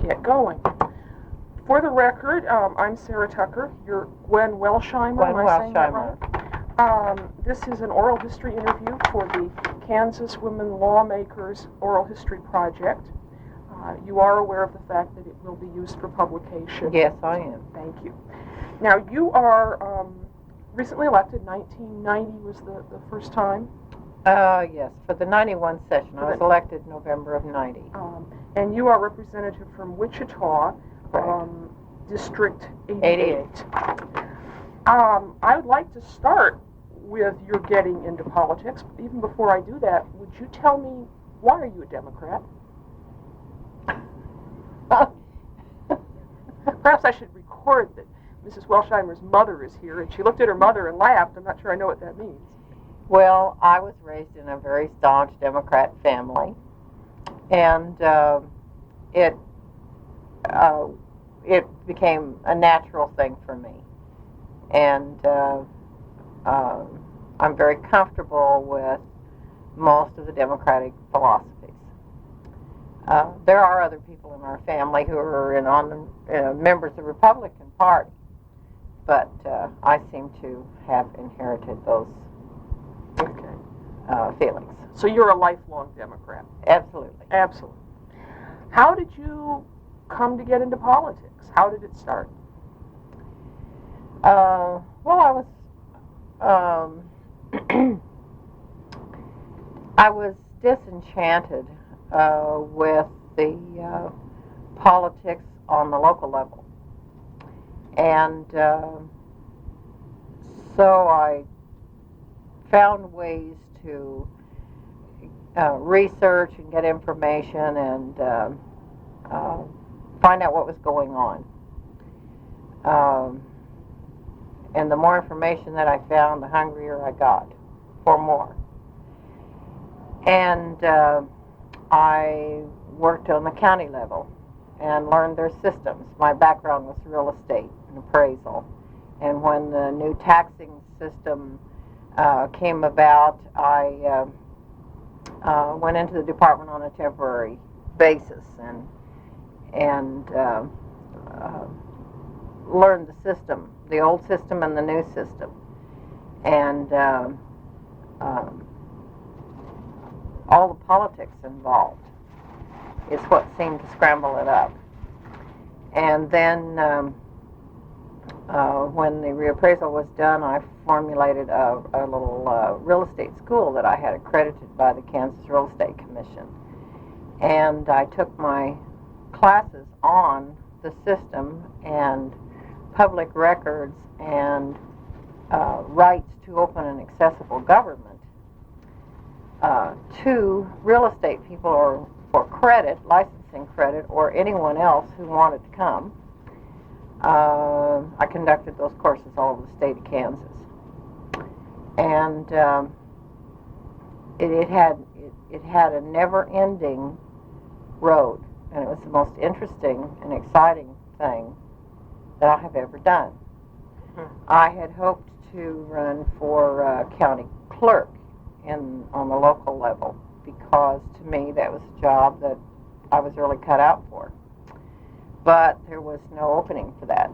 get going. For the record, I'm Sara Tucker. You're Gwen Welshimer. Gwen Am I saying that Welshimer. right? This is an oral history interview for the Kansas Women Lawmakers Oral History Project. You are aware of the fact that it will be used for publication. Yes, I am. Thank you. Now, you are recently elected. 1990 was the first time. Yes, for the 91 session. I was elected November of 90. And you are representative from Wichita, District 88. I would like to start with your getting into politics. Even before I do that, would you tell me, why are you a Democrat? Perhaps I should record that Mrs. Welshimer's mother is here, and she looked at her mother and laughed. I'm not sure I know what that means. Well, I was raised in a very staunch Democrat family, and it became a natural thing for me. And I'm very comfortable with most of the Democratic philosophies. There are other people in our family who are members of the Republican Party, but I seem to have inherited those feelings. So you're a lifelong Democrat? Absolutely. Absolutely. How did you come to get into politics? How did it start? Well, I was I was disenchanted with the politics on the local level, and so I found ways to research and get information and find out what was going on. And the more information that I found, the hungrier I got for more. And I worked on the county level and learned their systems. My background was real estate and appraisal. And when the new taxing system came about, I went into the department on a temporary basis and learned the system, the old system and the new system. And all the politics involved is what seemed to scramble it up. And then when the reappraisal was done, I formulated a little real estate school that I had accredited by the Kansas Real Estate Commission. And I took my classes on the system and public records and rights to open and accessible government to real estate people or for credit, licensing credit, or anyone else who wanted to come. I conducted those courses all over the state of Kansas. And it had a never-ending road, and it was the most interesting and exciting thing that I have ever done. I had hoped to run for county clerk on the local level, because to me that was a job that I was really cut out for. But there was no opening for that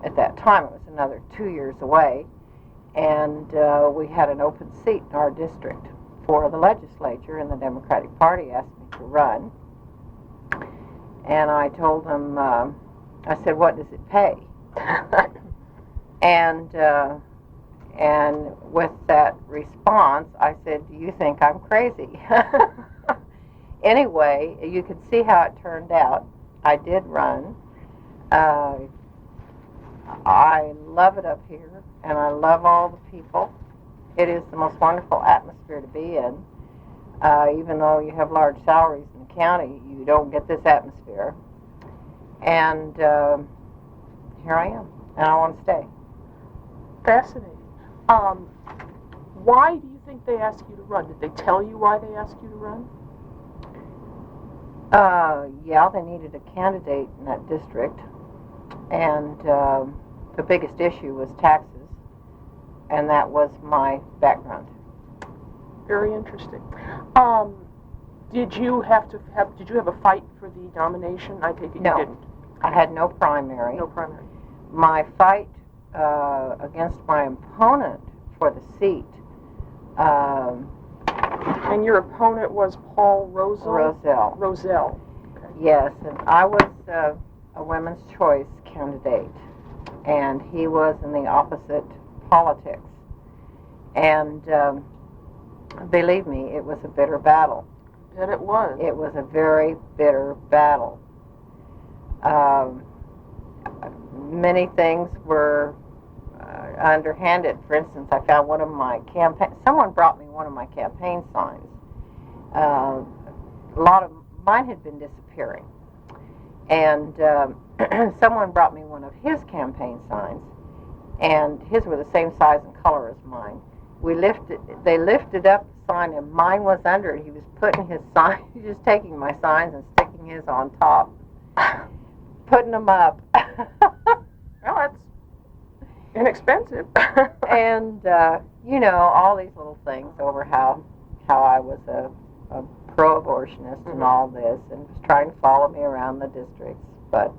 at that time. It was another 2 years away, and we had an open seat in our district for the legislature, and the Democratic Party asked me to run. And I told them, I said, what does it pay? And with that response, I said, do you think I'm crazy? Anyway, you could see how it turned out. I did run. I love it up here, and I love all the people. It is the most wonderful atmosphere to be in. Even though you have large salaries in the county, you don't get this atmosphere. And here I am, and I want to stay. Fascinating. Why do you think they asked you to run? Did they tell you why they asked you to run? Yeah, they needed a candidate in that district, and the biggest issue was taxes, and that was my background. Very interesting. Did you have a fight for the nomination? I take it No. you didn't. I had no primary. No primary. My fight against my opponent for the seat. And your opponent was Paul Roselle. Roselle. Okay. Yes, and I was a women's choice candidate, and he was in the opposite politics. And believe me, it was a bitter battle. I bet it was. It was a very bitter battle. Many things were underhanded. For instance, I found one of my someone brought me one of my campaign signs. A lot of mine had been disappearing. And someone brought me one of his campaign signs, and his were the same size and color as mine. They lifted up the sign, and mine was under it. He was putting his sign, he was just taking my signs and sticking his on top, putting them up. Well, that's inexpensive. And, you know, all these little things over how I was a pro-abortionist and all this, and was trying to follow me around the districts, but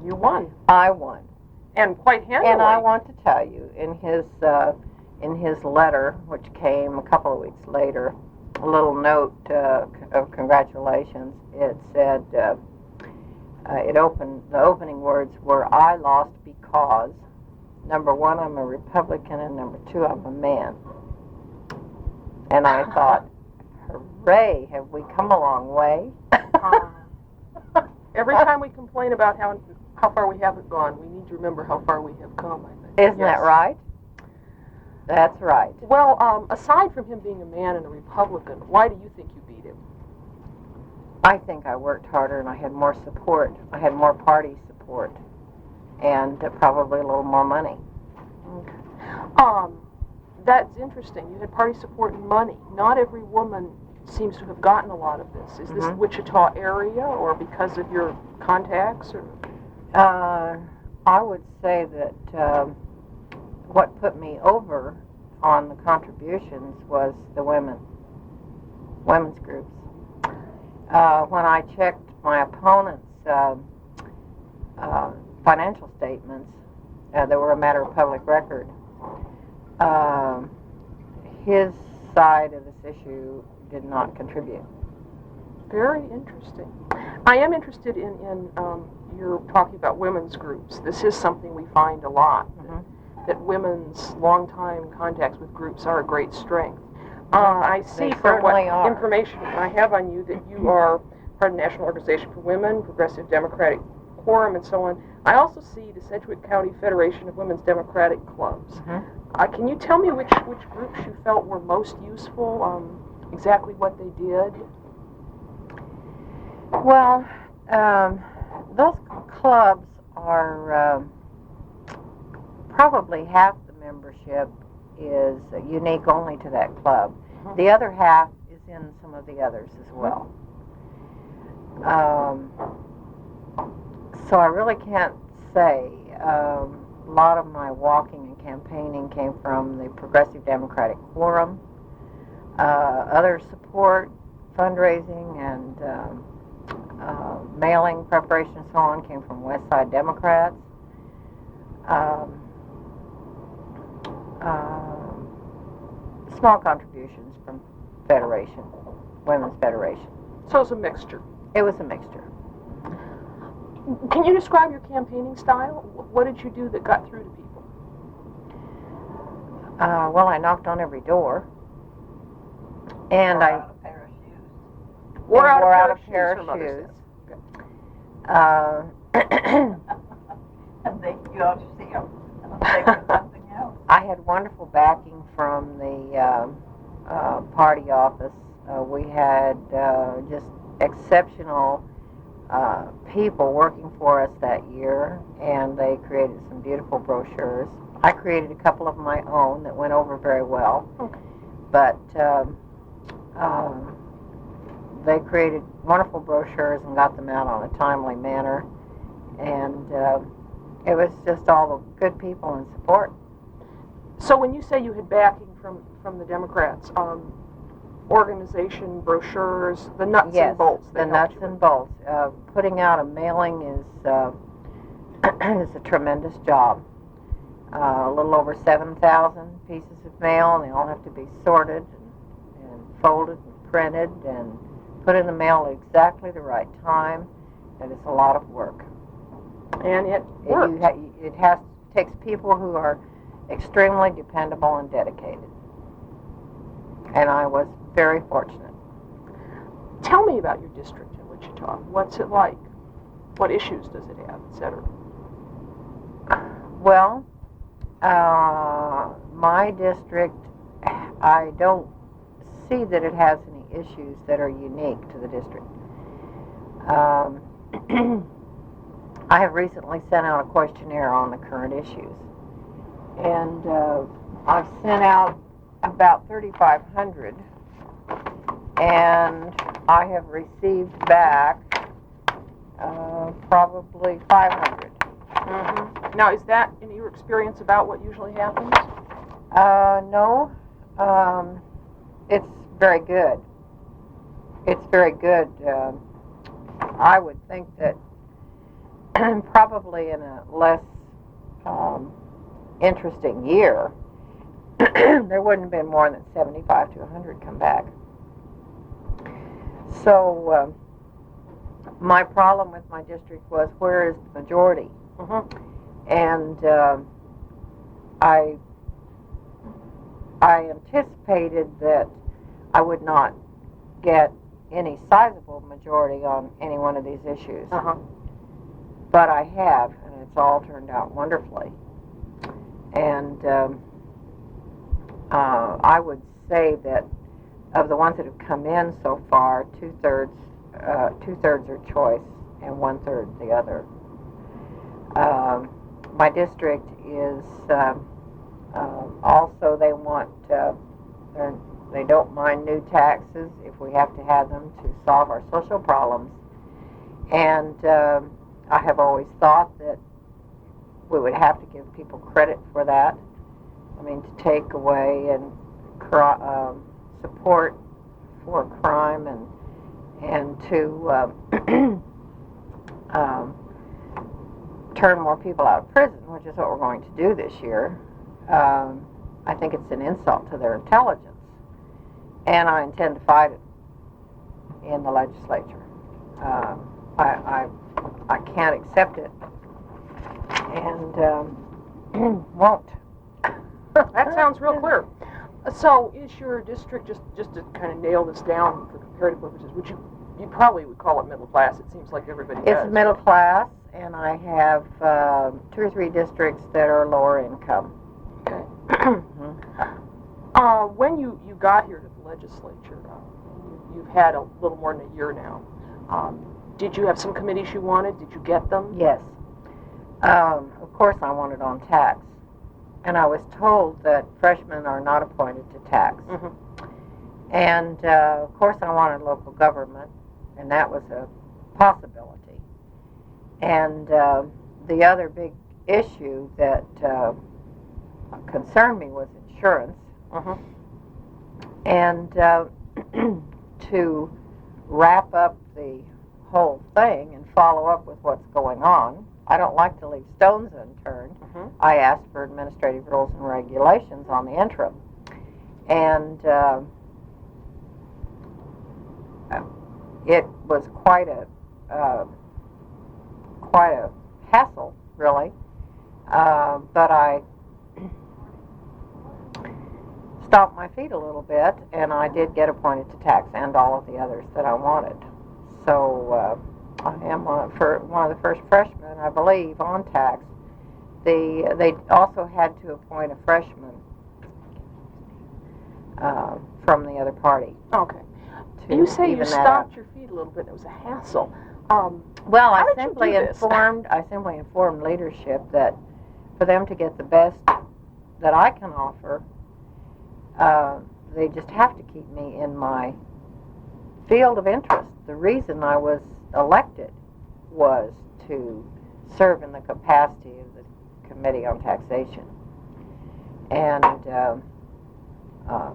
you won. I won. And quite handily. And I want to tell you, in his letter, which came a couple of weeks later, a little note of congratulations. It said, the opening words were, "I lost because, number one, I'm a Republican, and number two, I'm a man." And I thought, hooray, have we come a long way? Every time we complain about how far we haven't gone, we need to remember how far we have come, I think. Isn't that right? That's right. Well, aside from him being a man and a Republican, why do you think you beat him? I think I worked harder and I had more support. I had more party support and probably a little more money. Okay. That's interesting. You had party support and money. Not every woman seems to have gotten a lot of this. Is this Wichita area, or because of your contacts? Or? I would say that what put me over on the contributions was the women's groups. When I checked my opponent's financial statements, they were a matter of public record. His side of this issue did not contribute. Very interesting. I am interested in you're talking about women's groups. This is something we find a lot, that women's long-time contacts with groups are a great strength. I see from what information I have on you that you are part of the National Organization for Women, Progressive Democratic Quorum, and so on. I also see the Sedgwick County Federation of Women's Democratic Clubs. Can you tell me which groups you felt were most useful, exactly what they did? Well, those clubs are probably half the membership is unique only to that club. The other half is in some of the others as well. So I really can't say. A lot of my walking and campaigning came from the Progressive Democratic Quorum. Other support, fundraising, and mailing preparation and so on came from West Side Democrats. Small contributions from Federation, Women's Federation. So it's a mixture. It was a mixture. Can you describe your campaigning style? What did you do that got through to people? Well, I knocked on every door. And I wore out a pair of shoes. And you ought to see them. They were something else. I had wonderful backing from the party office. We had just exceptional people working for us that year, and they created some beautiful brochures. I created a couple of my own that went over very well. Okay. But they created wonderful brochures and got them out on a timely manner, and it was just all the good people in support. So when you say you had backing from the Democrats, organization, brochures, the nuts Yes, and bolts. the nuts and bolts. Putting out a mailing is is a tremendous job. A little over 7,000 pieces of mail, and they all have to be sorted and folded and printed and put in the mail at exactly the right time. And it's a lot of work. And it works. Takes people who are extremely dependable and dedicated. And I was very fortunate. Tell me about your district in Wichita. What's it like? What issues does it have, et cetera? Well, my district, I don't see that it has any issues that are unique to the district. I have recently sent out a questionnaire on the current issues. And I've sent out about 3,500. And I have received back probably 500. Mm-hmm. Now, is that, in your experience, about what usually happens? No. It's very good. It's very good. I would think that probably in a less interesting year, there wouldn't have been more than 75 to 100 come back. So my problem with my district was, where is the majority? Mm-hmm. And I anticipated that I would not get any sizable majority on any one of these issues. Uh-huh. But I have, and it's all turned out wonderfully. And I would say that of the ones that have come in so far, two-thirds are choice and one-third the other. My district is also, they don't mind new taxes if we have to have them to solve our social problems. And I have always thought that we would have to give people credit for that. I mean, to take away and support for crime and to turn more people out of prison, which is what we're going to do this year. I think it's an insult to their intelligence, and I intend to fight it in the legislature. I can't accept it, and won't. That sounds real clear. So, is your district, just to kind of nail this down for comparative purposes, you probably would call it middle class? It seems like everybody does. It's middle class, and I have 2 or 3 districts that are lower income. Okay. When you got here to the legislature, you've had a little more than a year now. Did you have some committees you wanted? Did you get them? Yes. Of course I wanted on tax. And I was told that freshmen are not appointed to tax. Mm-hmm. And of course I wanted local government, and that was a possibility. And the other big issue that concerned me was insurance. Mm-hmm. And to wrap up the whole thing and follow up with what's going on, I don't like to leave stones unturned. Mm-hmm. I asked for administrative rules and regulations on the interim. And it was quite a hassle, really. But I stomped my feet a little bit, and I did get appointed to tax and all of the others that I wanted. So I am one of the first freshmen, I believe, on tax. They also had to appoint a freshman from the other party. Okay. You say you stomped your feet a little bit. It was a hassle. Well, I how did simply you do this? informed leadership that for them to get the best that I can offer, they just have to keep me in my field of interest. The reason I was elected was to serve in the capacity of the Committee on Taxation, and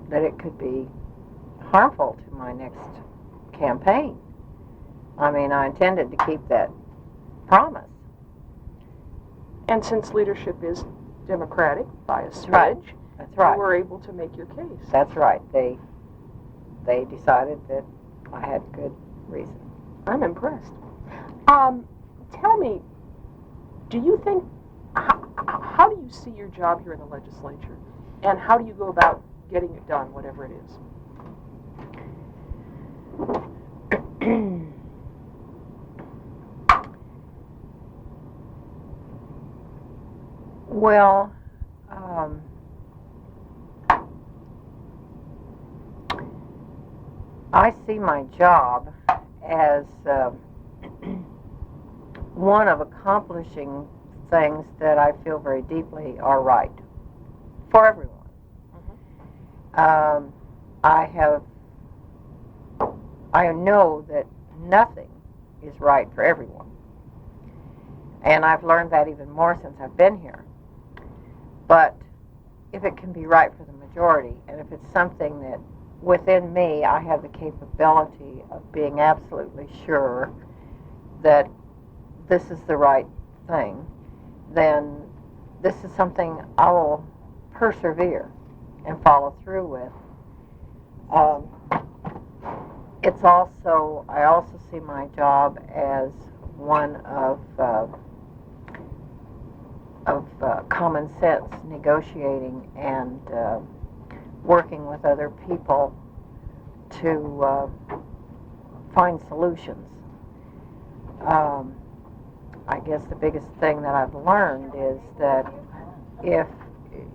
that it could be harmful to my next campaign. I mean, I intended to keep that promise. And since leadership is democratic by a smidge, Right. That's right. you were able to make your case. That's right. They decided that I had good reason. I'm impressed. Tell me, do you think, how do you see your job here in the legislature? And how do you go about getting it done, whatever it is? Well, I see my job as one of accomplishing things that I feel very deeply are right for everyone. I know that nothing is right for everyone. And I've learned that even more since I've been here. But if it can be right for the majority, and if it's something that within me I have the capability of being absolutely sure that this is the right thing, then this is something I will persevere and follow through with. I also see my job as one of common sense, negotiating and working with other people to find solutions. I guess the biggest thing that I've learned is that if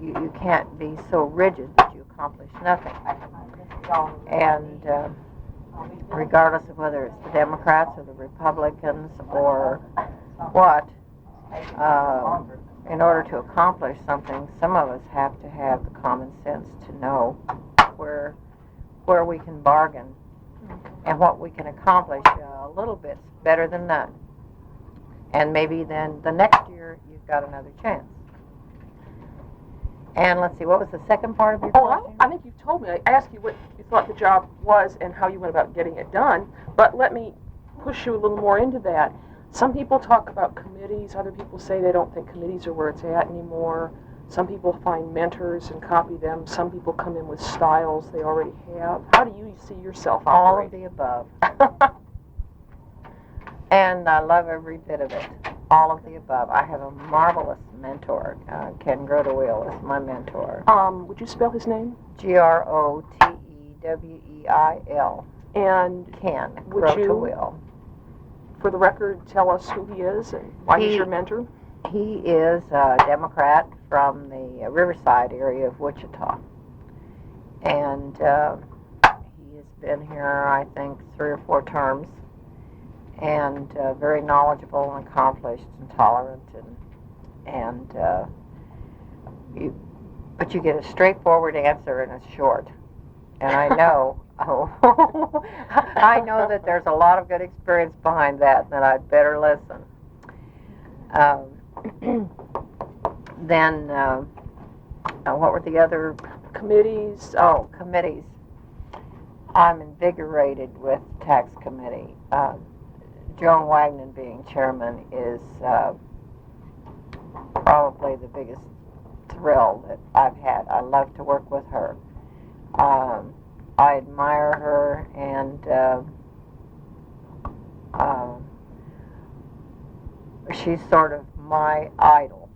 you can't be so rigid that you accomplish nothing. And regardless of whether it's the Democrats or the Republicans or what, in order to accomplish something, some of us have to have the common sense to know where we can bargain and what we can accomplish a little bit better than none. And maybe then the next year you've got another chance. And let's see, what was the second part of your question? I think you've told me. I asked you what you thought the job was and how you went about getting it done, but let me push you a little more into that. Some people talk about committees. Other people say they don't think committees are where it's at anymore. Some people find mentors and copy them. Some people come in with styles they already have. How do you see yourself All of operating? the above. And I love every bit of it. All of the above. I have a marvelous mentor. Ken Grotewheel is my mentor. Would you spell his name? Grotewheel. And Ken would you, Grotewheel. for the record, tell us who he is and why he's your mentor? He is a Democrat from the Riverside area of Wichita. And he has been here, I think, 3 or 4 terms. And very knowledgeable and accomplished and tolerant, but you get a straightforward answer and it's short. And I know, I know that there's a lot of good experience behind that, and that I'd better listen. Then, what were the other Committees? committees? I'm invigorated with tax committee. Joan Wagnon being chairman is probably the biggest thrill that I've had. I love to work with her. I admire her, and she's sort of my idol.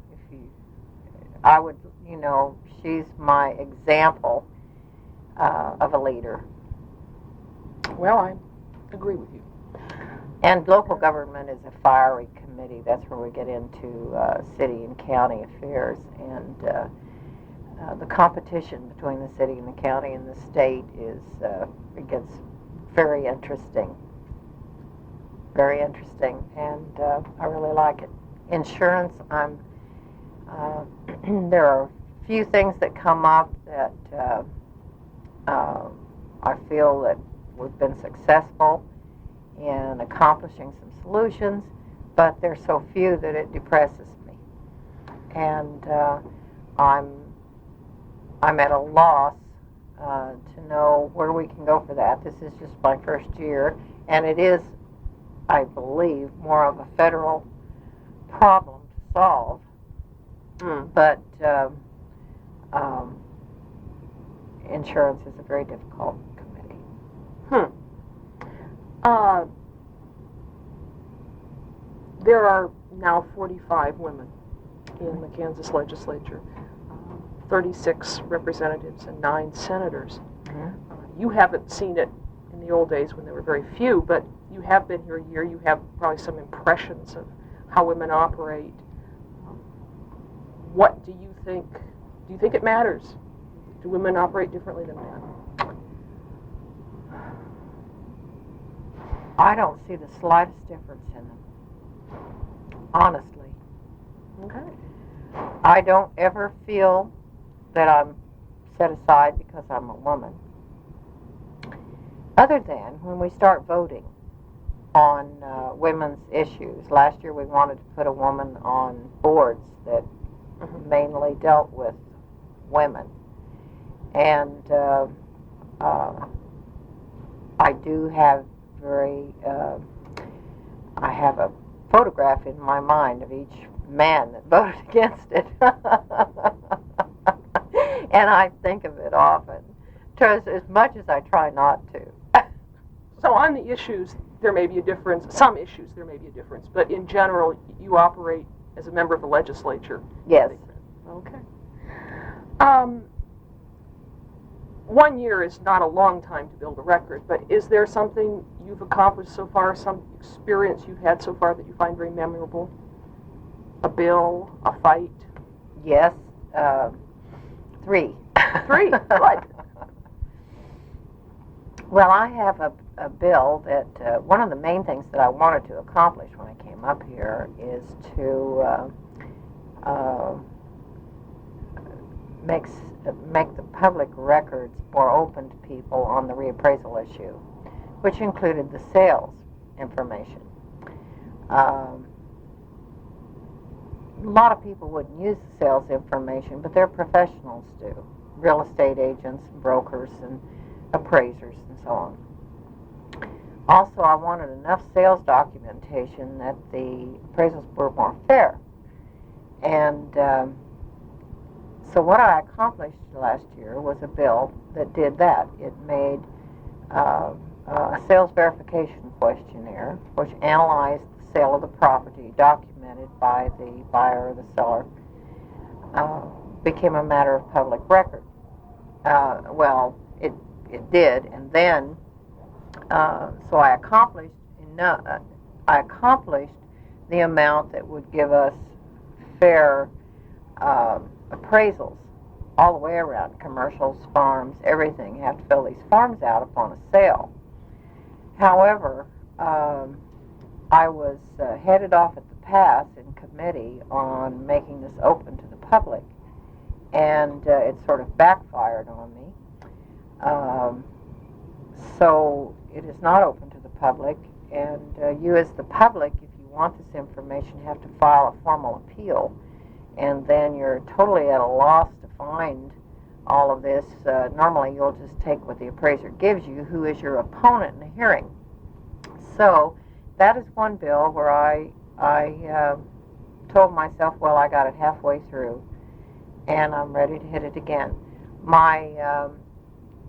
She's my example of a leader. Well, I agree with you. And local government is a fiery committee. That's where we get into city and county affairs. And the competition between the city and the county and the state it gets very interesting. Very interesting. And I really like it. Insurance, there are a few things that come up that I feel that we've been successful in accomplishing some solutions, but there's so few that it depresses me. And I'm at a loss to know where we can go for that. This is just my first year, and it is, I believe, more of a federal problem to solve. But insurance is a very difficult committee. There are now 45 women in the Kansas legislature, 36 representatives and 9 senators. You haven't seen it in the old days when there were very few, but you have been here a year. You have probably some impressions of how women operate. What do you think? Do you think it matters? Do women operate differently than men? I don't see the slightest difference in them, honestly. Okay. I don't ever feel that I'm set aside because I'm a woman, other than when we start voting on women's issues. Last year we wanted to put a woman on boards that mainly dealt with women, and I do have I have a photograph in my mind of each man that voted against it. And I think of it often, as much as I try not to. So on the issues, there may be a difference. Some issues, there may be a difference. But in general, you operate as a member of the legislature. Yes. Okay. 1 year is not a long time to build a record, but is there something you've accomplished so far, some experience you've had so far that you find very memorable? A bill, a fight? Yes, 3. 3, good. Well, I have a bill that one of the main things that I wanted to accomplish when I came up here is to make the public records more open to people on the reappraisal issue, which included the sales information. A lot of people wouldn't use the sales information, but their professionals do. Real estate agents, brokers, and appraisers, and so on. Also, I wanted enough sales documentation that the appraisals were more fair. And so what I accomplished last year was a bill that did that. It made a sales verification questionnaire, which analyzed the sale of the property, documented by the buyer or the seller, became a matter of public record. Well, it did, and then so I accomplished the amount that would give us fair appraisals all the way around, commercials, farms, everything. You have to fill these forms out upon a sale. However, I was headed off at the pass in committee on making this open to the public, and it sort of backfired on me. So it is not open to the public, and you as the public, if you want this information, have to file a formal appeal, and then you're totally at a loss to find all of this. Normally you'll just take what the appraiser gives you, who is your opponent in the hearing. So that is one bill where I told myself, well, I got it halfway through, and I'm ready to hit it again. My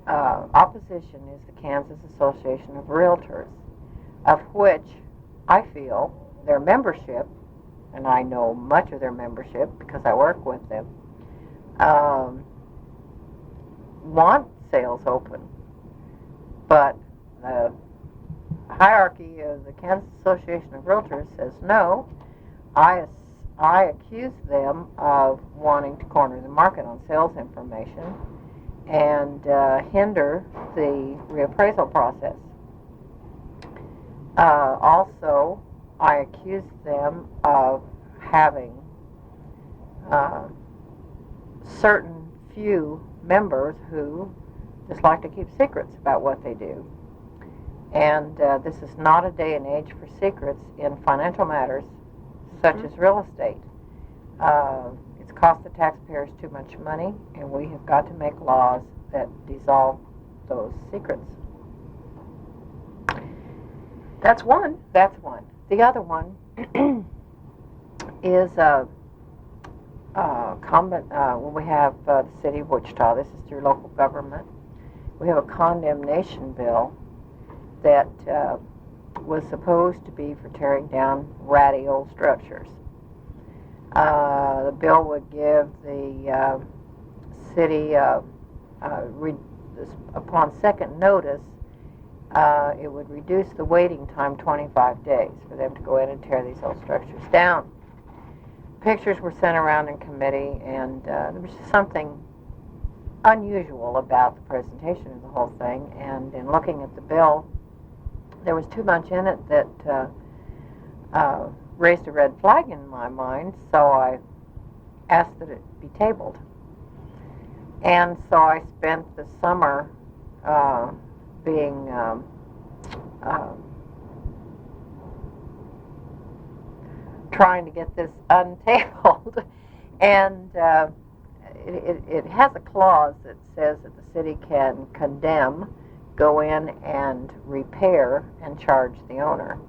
opposition is the Kansas Association of Realtors, of which I feel their membership, and I know much of their membership because I work with them, want sales open, but the hierarchy of the Kansas Association of Realtors says no. I accuse them of wanting to corner the market on sales information and hinder the reappraisal process. Also, I accuse them of having certain few members who just like to keep secrets about what they do. And this is not a day and age for secrets in financial matters such as real estate. It's cost the taxpayers too much money, and we have got to make laws that dissolved those secrets. That's one. That's one. The other one is when we have the city of Wichita. This is through local government. We have a condemnation bill that was supposed to be for tearing down ratty old structures. The bill would give the city, upon second notice, it would reduce the waiting time 25 days for them to go in and tear these old structures down. Pictures were sent around in committee, and there was just something unusual about the presentation of the whole thing. And in looking at the bill, there was too much in it that raised a red flag in my mind, so I asked that it be tabled. And so I spent the summer trying to get this untabled. And it has a clause that says that the city can condemn, go in and repair, and charge the owner.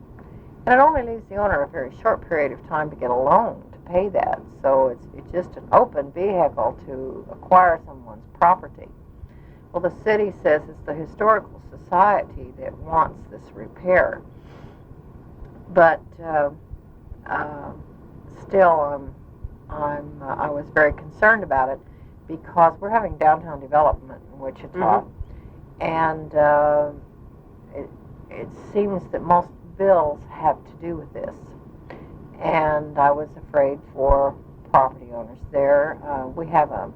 And it only leaves the owner a very short period of time to get a loan to pay that. So it's just an open vehicle to acquire someone's property. Well, the city says it's the Historical Society that wants this repair. But still, I was very concerned about it because we're having downtown development in Wichita. And it seems that most bills have to do with this. And I was afraid for property owners there. We have a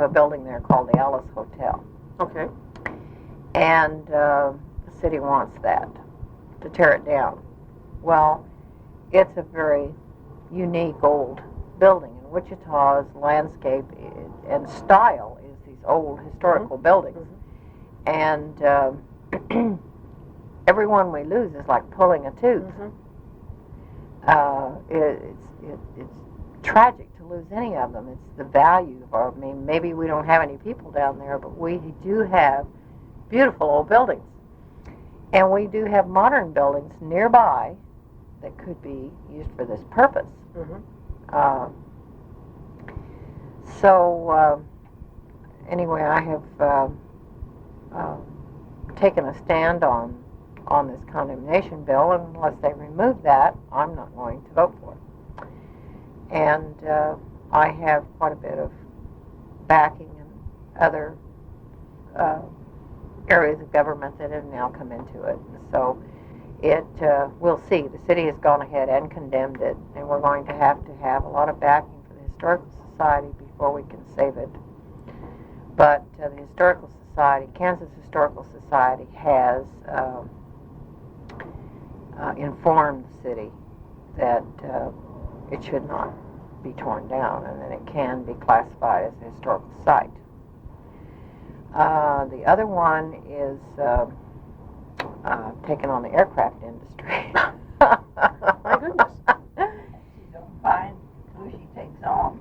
building there called the Alice Hotel. Okay. And the city wants that, to tear it down. Well, it's a very unique old building. And Wichita's landscape and style is these old historical buildings. And every one we lose is like pulling a tooth. It's tragic to lose any of them. It's the value of our, maybe we don't have any people down there, but we do have beautiful old buildings. And we do have modern buildings nearby that could be used for this purpose. Anyway, I have taken a stand on this condemnation bill, and unless they remove that, I'm not going to vote for it. And I have quite a bit of backing in other areas of government that have now come into it. So we'll see. The city has gone ahead and condemned it, and we're going to have a lot of backing for the Historical Society before we can save it. But the Historical Society, Kansas Historical Society, has informed the city that it should not be torn down and that it can be classified as a historical site. The other one is taken on the aircraft industry. My goodness. She don't find who she takes on.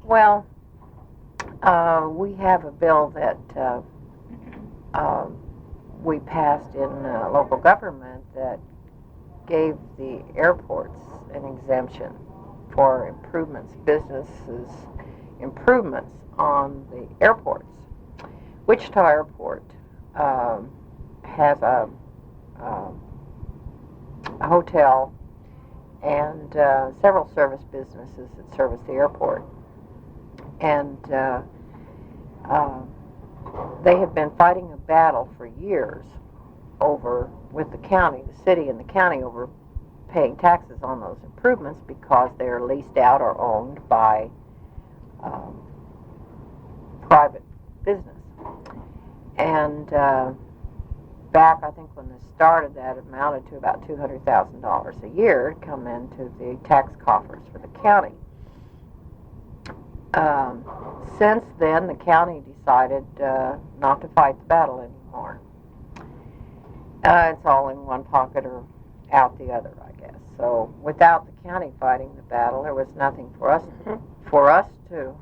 Well, we have a bill that we passed in local government that gave the airports an exemption for businesses improvements on the airports. Wichita Airport has a hotel and several service businesses that service the airport. And they have been fighting a battle for years with the county, the city and the county, over paying taxes on those improvements because they are leased out or owned by private business. And back, I think when this started, that amounted to about $200,000 a year to come into the tax coffers for the county. Since then, the county decided not to fight the battle anymore. It's all in one pocket or out the other, I guess. So without the county fighting the battle, there was nothing for us to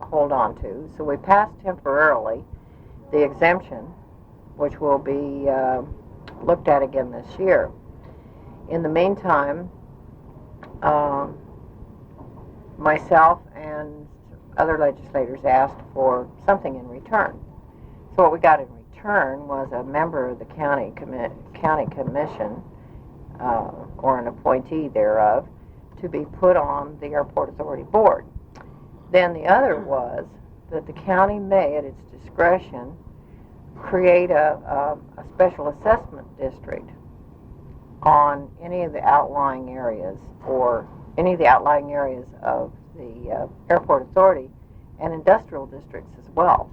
hold on to. So we passed temporarily the exemption, which will be looked at again this year. In the meantime, myself and other legislators asked for something in return. So what we got in return was a member of the county commission, or an appointee thereof, to be put on the Airport Authority Board. Then the other was that the county may, at its discretion, create a special assessment district on any of the outlying areas, or any of the outlying areas of the Airport Authority, and industrial districts as well.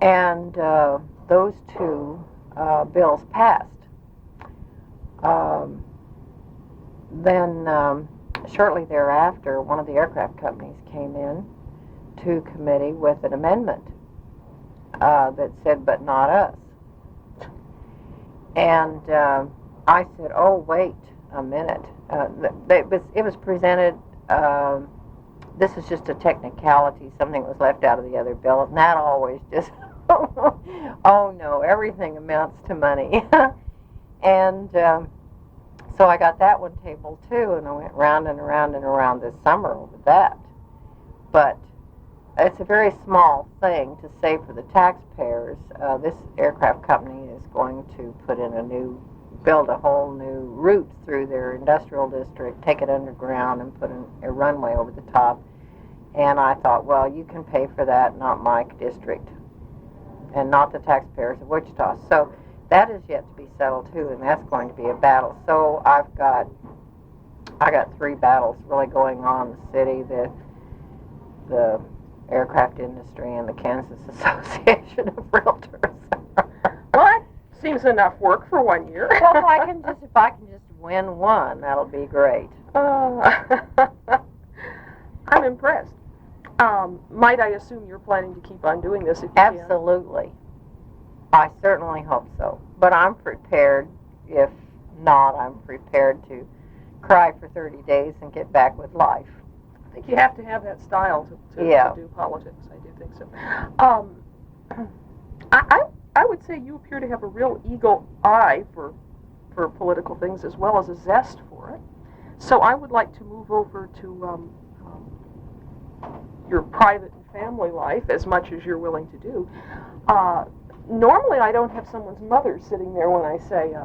And those two bills passed. Then shortly thereafter, one of the aircraft companies came in to committee with an amendment that said, "But not us." And I said, "Oh, wait a minute." It was presented. This is just a technicality, something that was left out of the other bill, and that always just, oh no, everything amounts to money. And so I got that one tabled too, and I went round and around and around this summer over that. But it's a very small thing to say for the taxpayers. This aircraft company is going to put in build a whole new route through their industrial district, take it underground, and put a runway over the top. And I thought, well, you can pay for that, not my district, and not the taxpayers of Wichita. So that is yet to be settled too, and that's going to be a battle. So I got 3 battles really going on: the city, the aircraft industry, and the Kansas Association of Realtors. What? Seems enough work for 1 year. Well, if I can just win one, that'll be great. I'm impressed. Might I assume you're planning to keep on doing this if you can? Absolutely. I certainly hope so. But I'm prepared. If not, I'm prepared to cry for 30 days and get back with life. I think you have to have that style to do politics. I do think so. I would say you appear to have a real eagle eye for political things, as well as a zest for it. So I would like to move over to your private and family life, as much as you're willing to do. Normally I don't have someone's mother sitting there when I say,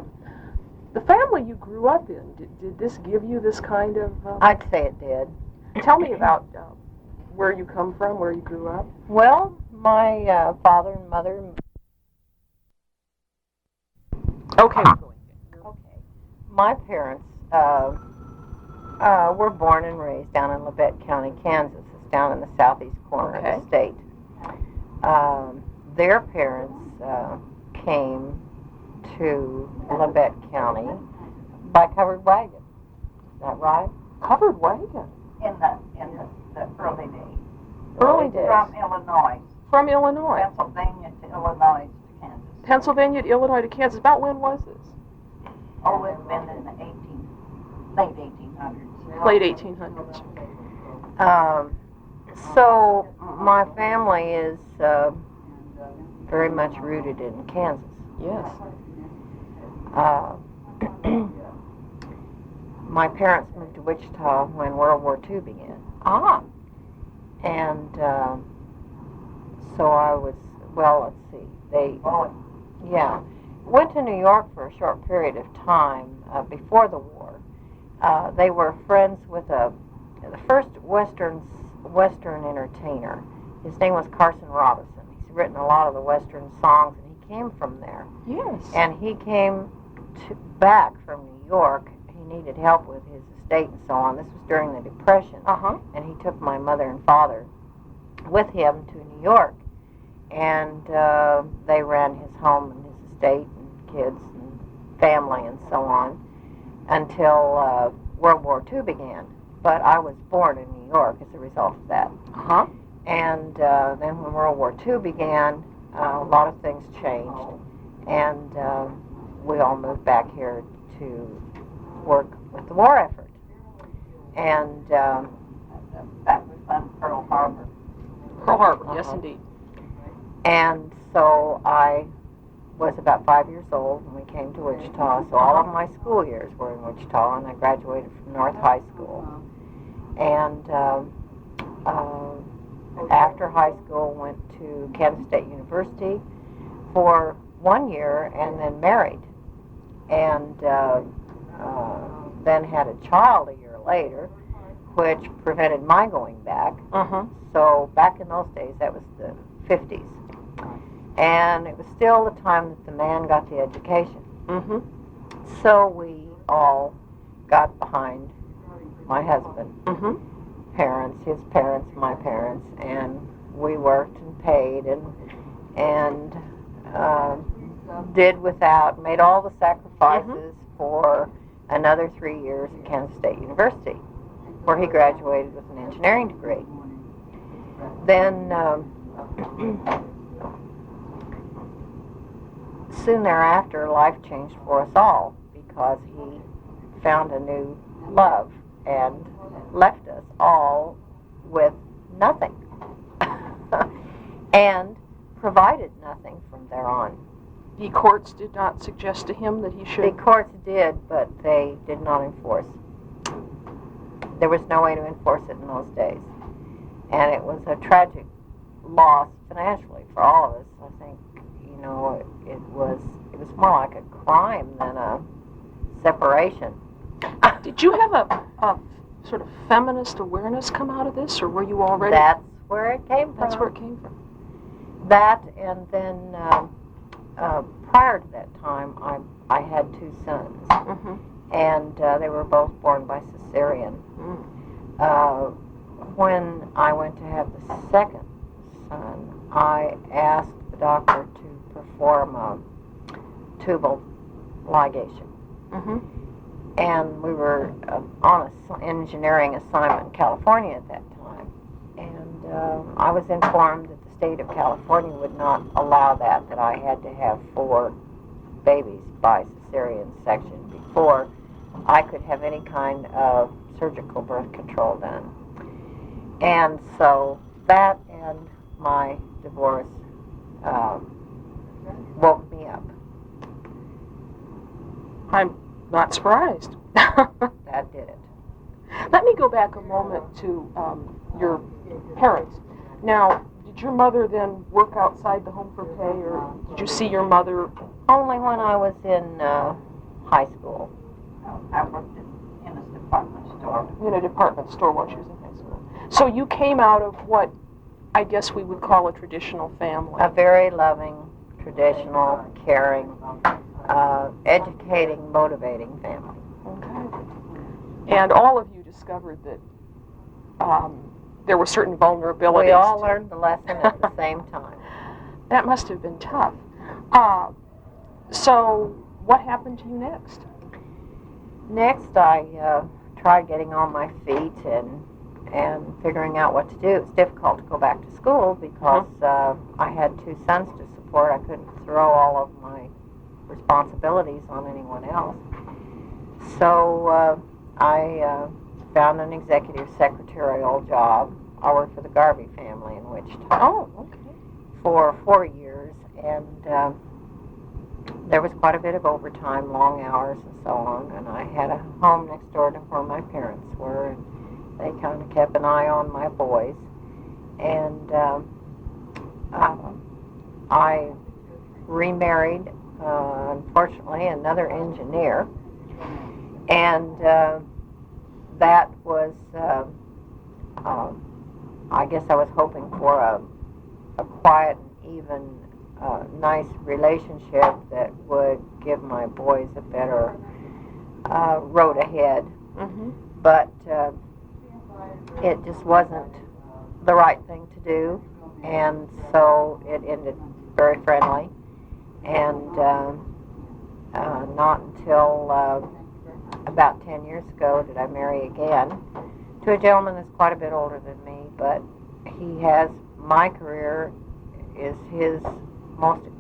the family you grew up in, did this give you this kind of... I'd say it did. Tell me about where you come from, where you grew up. Well, my father and mother... Okay. Okay. My parents were born and raised down in Labette County, Kansas. It's down in the southeast corner of the state. Their parents came to Labette County by covered wagon. Is that right? Covered wagon? In the early days. Early days. From Illinois. From Illinois. Pennsylvania to Illinois to Kansas. Pennsylvania to Illinois to Kansas. About when was this? Oh, it's been in the late 1800s. Late 1800s. So my family is very much rooted in Kansas. Yes. My parents moved to Wichita when World War II began. Ah. And so I was, well, let's see, went to New York for a short period of time before the war. They were friends with the first Western entertainer. His name was Carson Robinson. He's written a lot of the Western songs, and he came from there. Yes. And he came back from New York. He needed help with his estate and so on. This was during the Depression. And he took my mother and father with him to New York. And they ran his home and his estate and kids and family and so on until World War II began. But I was born in New York as a result of that. And then when World War II began, a lot of things changed. And we all moved back here to work with the war effort. And That was fun for Pearl Harbor. Pearl Harbor, yes Uh-huh. indeed. And so I was about 5 years old when we came to Wichita. So all of my school years were in Wichita, and I graduated from North High School. And after high school, went to Kansas State University for 1 year, and then married. And then had a child a year later, which prevented my going back. So back in those days, that was the 50s. And it was still the time that the man got the education. So we all got behind my husband, parents, his parents, my parents, and we worked and paid and did without, made all the sacrifices for another 3 years at Kansas State University, where he graduated with an engineering degree. Then soon thereafter, life changed for us all because he found a new love and left us all with nothing and provided nothing from there on. The courts did not suggest to him that he should... The courts did, but they did not enforce. There was no way to enforce it in those days. And it was a tragic loss financially for all of us. I think, you know, it was more like a crime than a separation. Did you have a sort of feminist awareness come out of this, or were you already... That's where it came from. That's where it came from. That, and then prior to that time, I had 2 sons, and they were both born by cesarean. When I went to have the second son, I asked the doctor to perform a tubal ligation. And we were on an engineering assignment in California at that time. And I was informed that the state of California would not allow that I had to have 4 babies by cesarean section before I could have any kind of surgical birth control done. And so that and my divorce woke me up. I'm not surprised. That did it. Let me go back a moment to your parents. Now, did your mother then work outside the home for pay, or did you see your mother? Only when I was in high school. I worked in a department store. In a department store while she was in high school. So you came out of what I guess we would call a traditional family. A very loving, traditional, caring, educating, motivating family. Okay. And all of you discovered that there were certain vulnerabilities. We all learned the lesson at the same time. That must have been tough. So what happened to you next? Next, I tried getting on my feet and figuring out what to do. It was difficult to go back to school because I had 2 sons to support. I couldn't throw all of my responsibilities on anyone else. So I found an executive secretarial job. I worked for the Garvey family in Wichita. Oh, okay. For 4 years, and there was quite a bit of overtime, long hours, and so on. And I had a home next door to where my parents were, and they kind of kept an eye on my boys. And I remarried, unfortunately, another engineer, and that was, I guess I was hoping for a quiet, even, nice relationship that would give my boys a better road ahead. But it just wasn't the right thing to do, and so it ended very friendly. And not until about 10 years ago did I marry again to a gentleman that's quite a bit older than me, but he has, my career is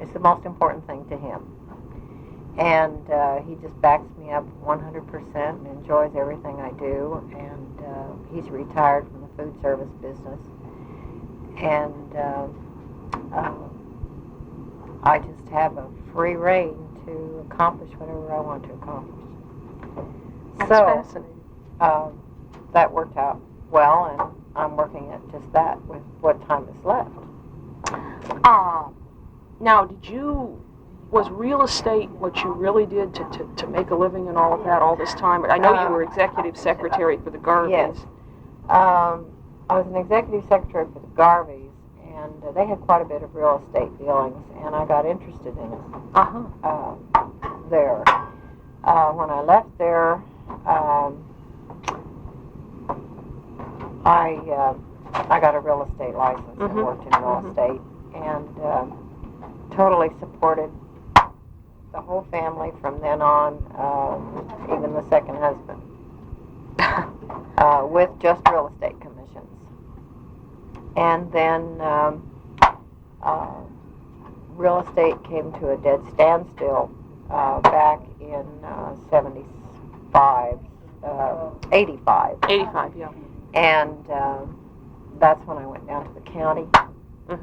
it's the most important thing to him. And he just backs me up 100% and enjoys everything I do, and he's retired from the food service business. And I just have a free rein to accomplish whatever I want to accomplish. That's So, fascinating. that worked out well, and I'm working at just that with what time is left. Now, was real estate what you really did to make a living and all of that all this time? I know you were executive secretary for the Garveys. Yes. I was an executive secretary for the Garveys, and they had quite a bit of real estate dealings, and I got interested in it there. When I left there, I got a real estate license and worked in real estate, and totally supported the whole family from then on, even the second husband, with just real estate commissions. And then real estate came to a dead standstill back in 85. 85, yeah. And that's when I went down to the county to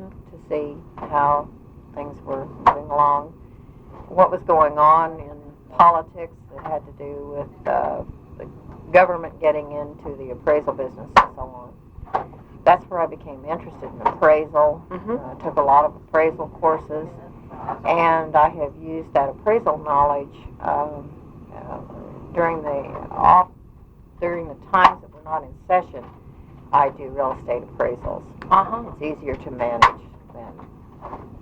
see how things were moving along, what was going on in politics that had to do with the government getting into the appraisal business and so on. That's where I became interested in appraisal. I took a lot of appraisal courses, and I have used that appraisal knowledge during the times that we're not in session. I do real estate appraisals. It's easier to manage then.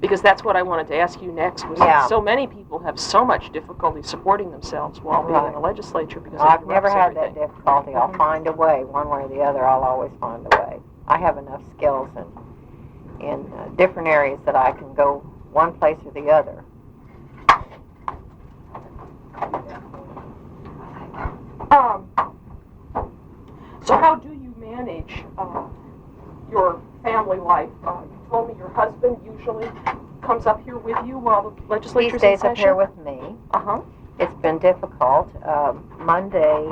Because that's what I wanted to ask you next, was that so many people have so much difficulty supporting themselves while being in the legislature because I've never had that difficulty. I'll find a way, one way or the other. I'll always find a way. I have enough skills in different areas that I can go one place or the other. So how do you manage your family life? You told me your husband usually comes up here with you while the legislature's in session. He stays up here with me. It's been difficult. Monday,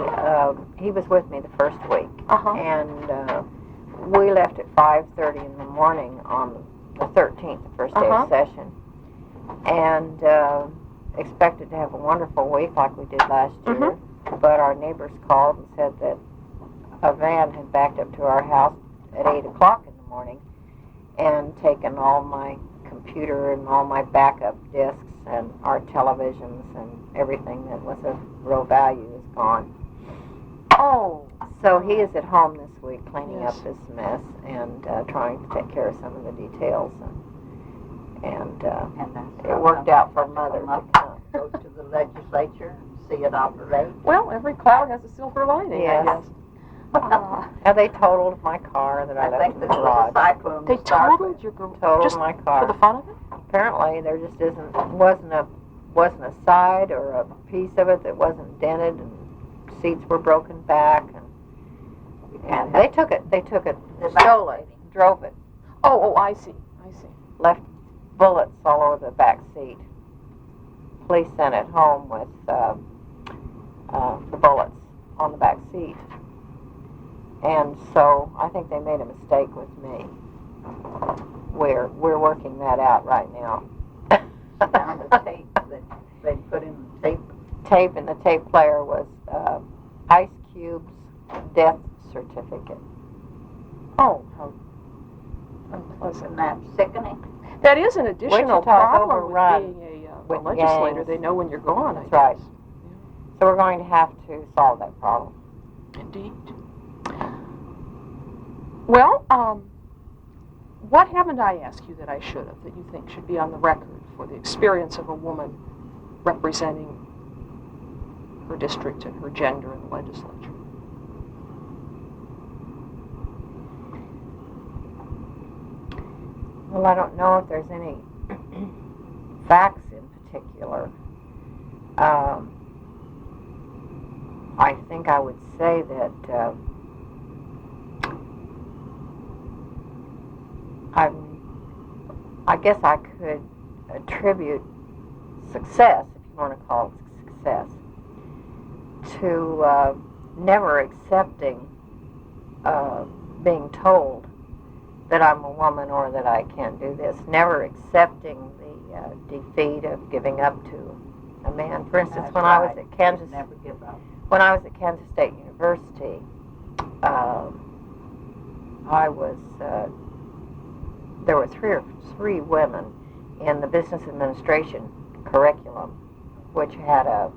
he was with me the first week, and we left at 5:30 in the morning on the 13th, the first day of session, and expected to have a wonderful week like we did last year. But our neighbors called and said that a van had backed up to our house at 8 o'clock in the morning and taken all my computer and all my backup disks and our televisions and everything that was of real value is gone. So he is at home this week cleaning up this mess and trying to take care of some of the details. And it worked out for Mother to come. Go to the legislature, see it operate. Well, every cloud has a silver lining, I guess. Now they totaled my car that I left in the garage. They totaled your garage? Totaled my car. For the fun of it? Apparently there just wasn't a side or a piece of it that wasn't dented, and seats were broken back, and they took it, stole it, drove it. Oh, I see. Left bullets all over the back seat. Police sent it home with the bullets on the back seat. And so I think they made a mistake with me. We're working that out right now. Found the tape that they put in the tape. Tape in the tape player was Ice Cube's death certificate. Oh, how unpleasant. Isn't that sickening? That is an additional Wichita's problem overrun with being a with legislator. gangs. They know when you're gone, I That's right. guess. So we're going to have to solve that problem. Indeed. Well, what haven't I asked you that I should have, that you think should be on the record for the experience of a woman representing her district and her gender in the legislature? Well, I don't know if there's any facts in particular. I think I would say that I guess I could attribute success, if you want to call it success, to never accepting being told that I'm a woman or that I can't do this. Never accepting the defeat of giving up to a man. For instance, That's when I was right. at Kansas, Never give up. when I was at Kansas State University, I was there were three women in the business administration curriculum, which had a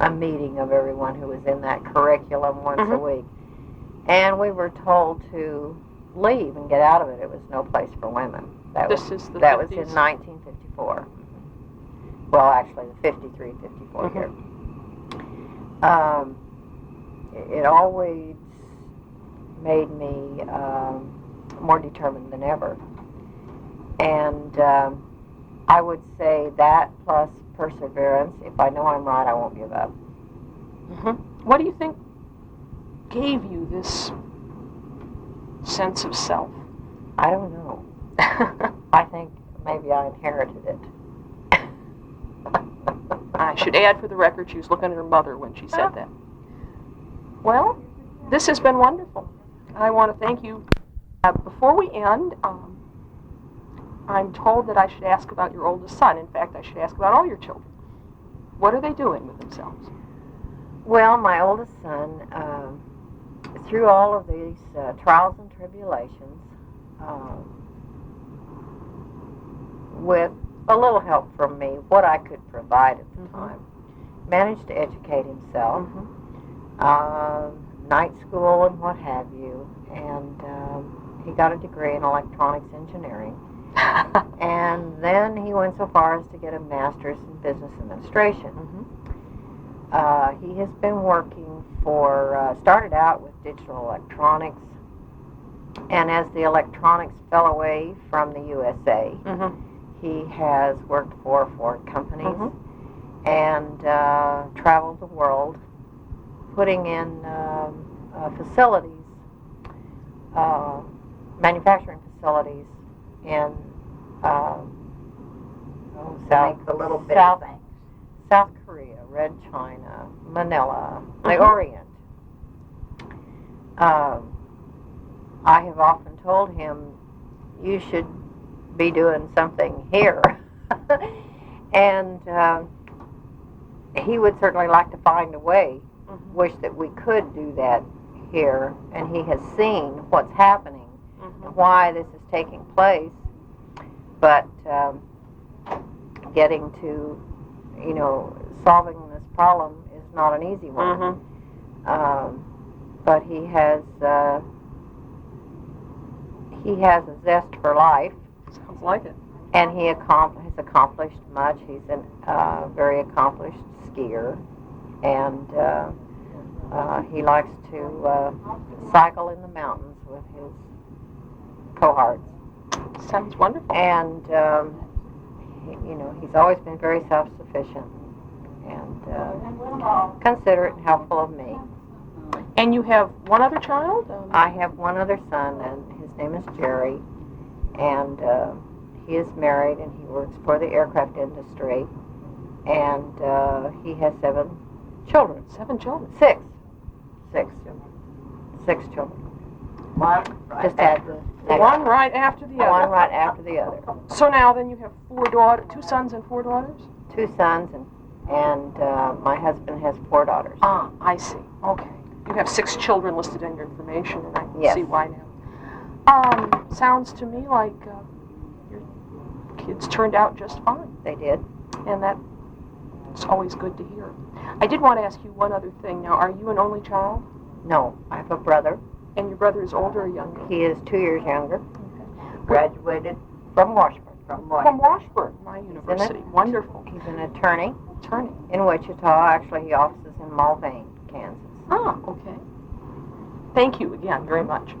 meeting of everyone who was in that curriculum once a week. And we were told to leave and get out of it. It was no place for women. That was in 1954. Well, actually, the 53, 54 year. It always made me more determined than ever. And I would say that plus perseverance. If I know I'm right, I won't give up. What do you think gave you this sense of self? I don't know. I think maybe I inherited it. I should add for the record, she was looking at her mother when she said that. Well, this has been wonderful. I want to thank you. Before we end, I'm told that I should ask about your oldest son. In fact, I should ask about all your children. What are they doing with themselves? Well, my oldest son, through all of these trials and tribulations, with a little help from me, what I could provide at the time, managed to educate himself, night school and what have you, and he got a degree in electronics engineering. And then he went so far as to get a master's in business administration. He has been working for, started out with digital electronics, and as the electronics fell away from the USA, he has worked for Ford companies and traveled the world, putting in facilities, manufacturing facilities in South Korea, Red China, Manila, the Orient. I have often told him, you should be doing something here. And he would certainly like to find a way, wish that we could do that here, and he has seen what's happening and why this is taking place, but getting to, solving this problem is not an easy one. But he has a zest for life. Sounds like it. And he has accomplished much. He's a very accomplished skier, and he likes to cycle in the mountains with his cohorts. Sounds wonderful. And he's always been very self-sufficient and considerate and helpful of me. And you have one other child? I have one other son, and his name is Jerry, and he is married, and he works for the aircraft industry, and he has 7 children. 7 children? 6 children. Just had the next one right after the other. One right after the other. So now then you have 2 sons and 4 daughters? 2 sons, and my husband has 4 daughters. Ah, I see. Okay. You have 6 children listed in your information, and I can see why now. Sounds to me like your kids turned out just fine. They did. And that's always good to hear. I did want to ask you one other thing. Now, are you an only child? No, I have a brother. And your brother is older or younger? He is 2 years younger. Okay. Graduated from Washburn. From Washburn, my university. Wonderful. He's an attorney. Attorney. In Wichita. Actually, he offices in Mulvane, Kansas. Ah, okay. Thank you again very much.